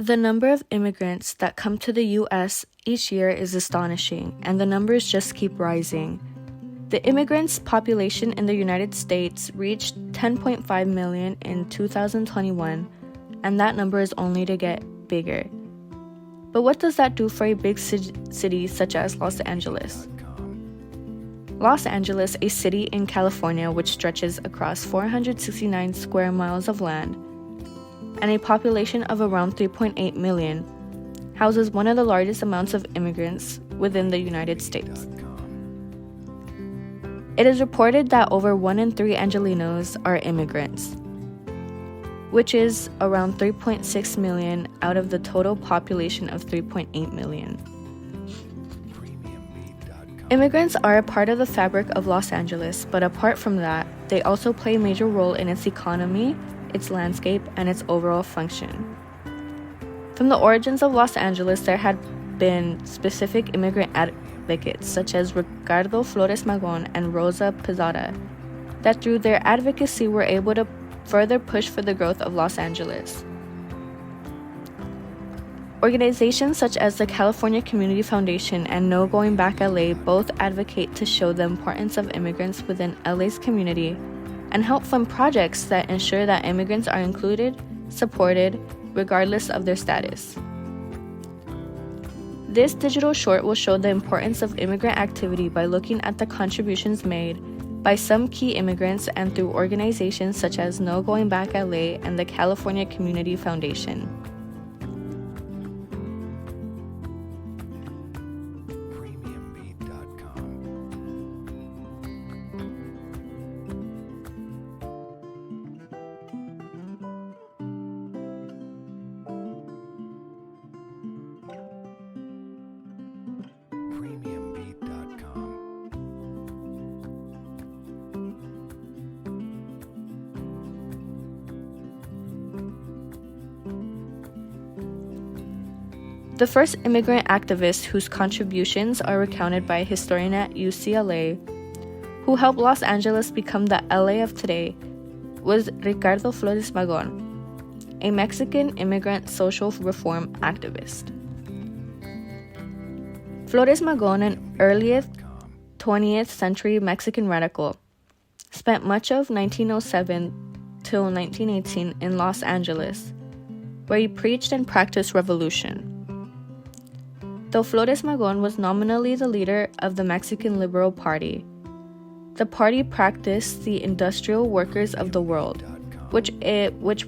The number of immigrants that come to the U.S. each year is astonishing, and the numbers just keep rising. The immigrants' population in the United States reached 10.5 million in 2021, and that number is only to get bigger. But what does that do for a big city such as Los Angeles? Los Angeles, a city in California which stretches across 469 square miles of land, and a population of around 3.8 million, houses one of the largest amounts of immigrants within the United States. It is reported that over 1 in 3 Angelenos are immigrants, which is around 3.6 million out of the total population of 3.8 million. Immigrants are a part of the fabric of Los Angeles, but apart from that, they also play a major role in its economy, its landscape, and its overall function. From the origins of Los Angeles, there had been specific immigrant advocates such as Ricardo Flores Magón and Rosa Pizzada that through their advocacy were able to further push for the growth of Los Angeles. Organizations such as the California Community Foundation and No Going Back LA both advocate to show the importance of immigrants within LA's community and help fund projects that ensure that immigrants are included, supported, regardless of their status. This digital short will show the importance of immigrant activity by looking at the contributions made by some key immigrants and through organizations such as No Going Back LA and the California Community Foundation. The first immigrant activist whose contributions are recounted by a historian at UCLA, who helped Los Angeles become the LA of today, was Ricardo Flores Magón, a Mexican immigrant social reform activist. Flores Magón, an early 20th century Mexican radical, spent much of 1907 till 1918 in Los Angeles, where he preached and practiced revolution. Though Flores Magón was nominally the leader of the Mexican Liberal Party, the party practiced the Industrial Workers of the World, which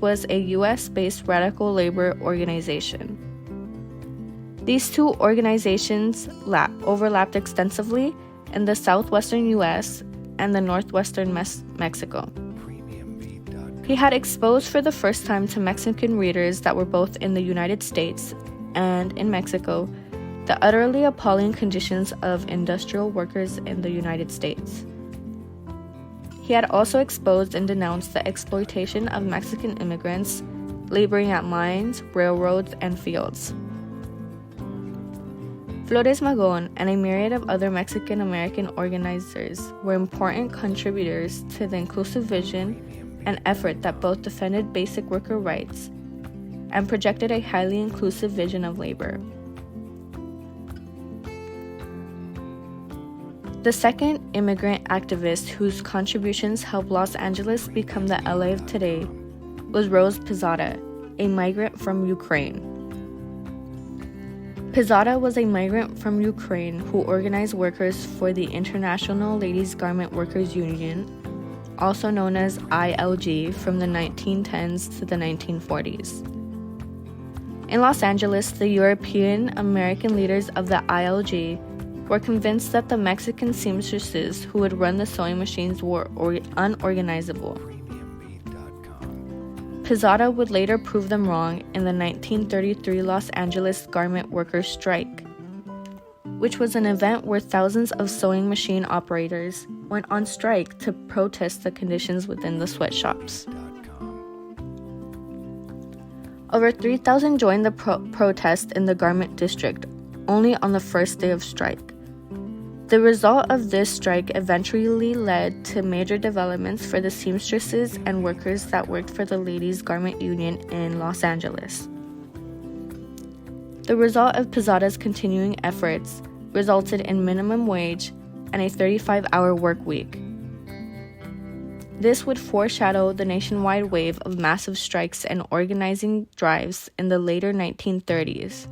was a US-based radical labor organization. These two organizations overlapped extensively in the southwestern US and the northwestern Mexico. He had exposed for the first time to Mexican readers that were both in the United States and in Mexico the utterly appalling conditions of industrial workers in the United States. He had also exposed and denounced the exploitation of Mexican immigrants laboring at mines, railroads, and fields. Flores Magón and a myriad of other Mexican-American organizers were important contributors to the inclusive vision and effort that both defended basic worker rights and projected a highly inclusive vision of labor. The second immigrant activist whose contributions helped Los Angeles become the LA of today was Rosa Pizzada, a migrant from Ukraine. Pizzada was a migrant from Ukraine who organized workers for the International Ladies Garment Workers Union, also known as ILG, from the 1910s to the 1940s. In Los Angeles, the European American leaders of the ILG were convinced that the Mexican seamstresses who would run the sewing machines were unorganizable. Pizzada would later prove them wrong in the 1933 Los Angeles Garment Workers Strike, which was an event where thousands of sewing machine operators went on strike to protest the conditions within the sweatshops. Over 3,000 joined the protest in the garment district only on the first day of strike. The result of this strike eventually led to major developments for the seamstresses and workers that worked for the Ladies Garment Union in Los Angeles. The result of Posada's continuing efforts resulted in minimum wage and a 35-hour work week. This would foreshadow the nationwide wave of massive strikes and organizing drives in the later 1930s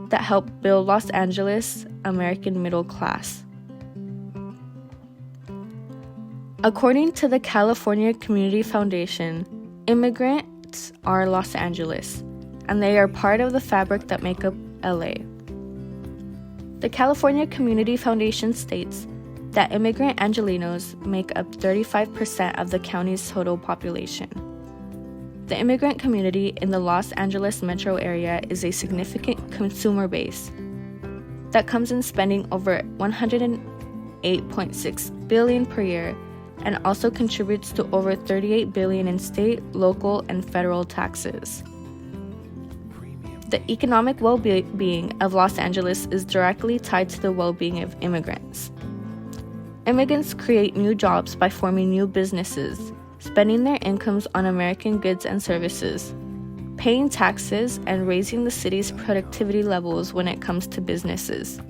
that helped build Los Angeles' American middle class. According to the California Community Foundation, immigrants are Los Angeles, and they are part of the fabric that make up LA. The California Community Foundation states that immigrant Angelenos make up 35% of the county's total population. The immigrant community in the Los Angeles metro area is a significant consumer base that comes in spending over $108.6 billion per year and also contributes to over $38 billion in state, local, and federal taxes. The economic well-being of Los Angeles is directly tied to the well-being of immigrants. Immigrants create new jobs by forming new businesses, spending their incomes on American goods and services, paying taxes, and raising the city's productivity levels when it comes to businesses.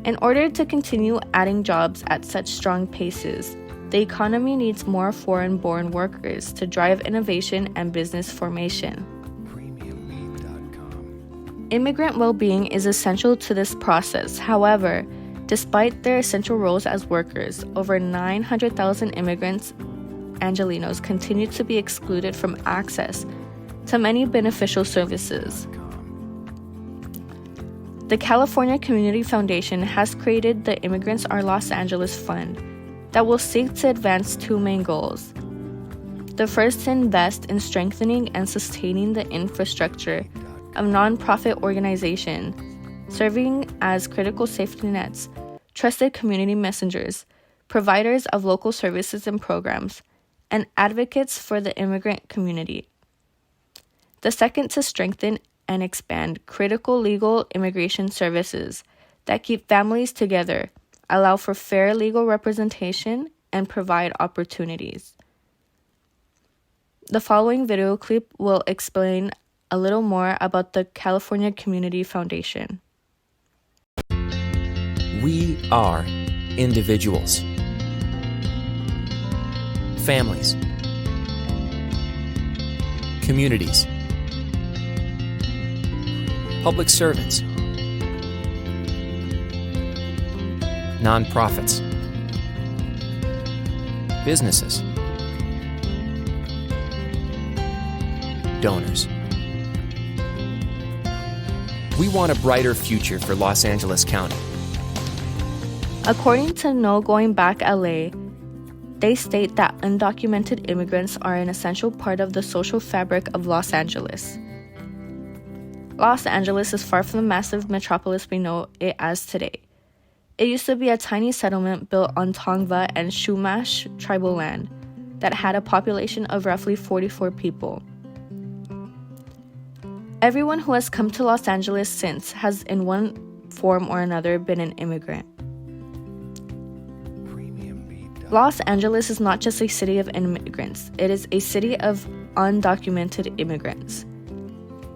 In order to continue adding jobs at such strong paces, the economy needs more foreign-born workers to drive innovation and business formation. Immigrant well-being is essential to this process. However, despite their essential roles as workers, over 900,000 immigrants Angelenos continue to be excluded from access to many beneficial services. The California Community Foundation has created the Immigrants Are Los Angeles Fund that will seek to advance two main goals. The first, to invest in strengthening and sustaining the infrastructure of nonprofit organizations serving as critical safety nets, trusted community messengers, providers of local services and programs, and advocates for the immigrant community. The second, to strengthen and expand critical legal immigration services that keep families together, allow for fair legal representation, and provide opportunities. The following video clip will explain a little more about the California Community Foundation. We are individuals, families, communities, public servants, nonprofits, businesses, donors. We want a brighter future for Los Angeles County. According to No Going Back LA, they state that undocumented immigrants are an essential part of the social fabric of Los Angeles. Los Angeles is far from the massive metropolis we know it as today. It used to be a tiny settlement built on Tongva and Chumash tribal land that had a population of roughly 44 people. Everyone who has come to Los Angeles since has in one form or another been an immigrant. Los Angeles is not just a city of immigrants, it is a city of undocumented immigrants.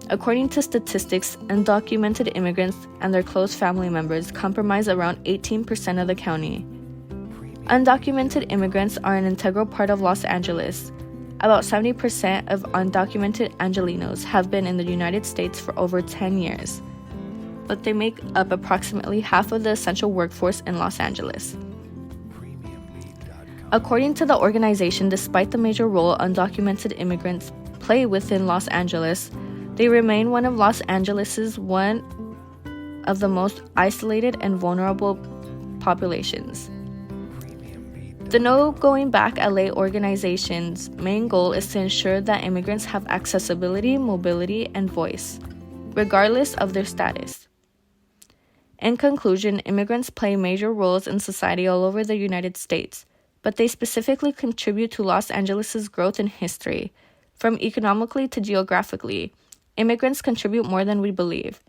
According to statistics, undocumented immigrants and their close family members comprise around 18% of the county. Undocumented immigrants are an integral part of Los Angeles. About 70% of undocumented Angelenos have been in the United States for over 10 years, but they make up approximately half of the essential workforce in Los Angeles. According to the organization, despite the major role undocumented immigrants play within Los Angeles, they remain one of Los Angeles's one of the most isolated and vulnerable populations. The No Going Back LA organization's main goal is to ensure that immigrants have accessibility, mobility, and voice, regardless of their status. In conclusion, immigrants play major roles in society all over the United States, but they specifically contribute to Los Angeles's growth and history. From economically to geographically, immigrants contribute more than we believe,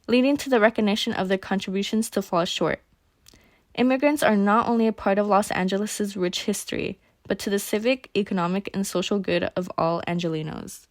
leading to the recognition of their contributions to fall short. Immigrants are not only a part of Los Angeles's rich history, but to the civic, economic, and social good of all Angelenos.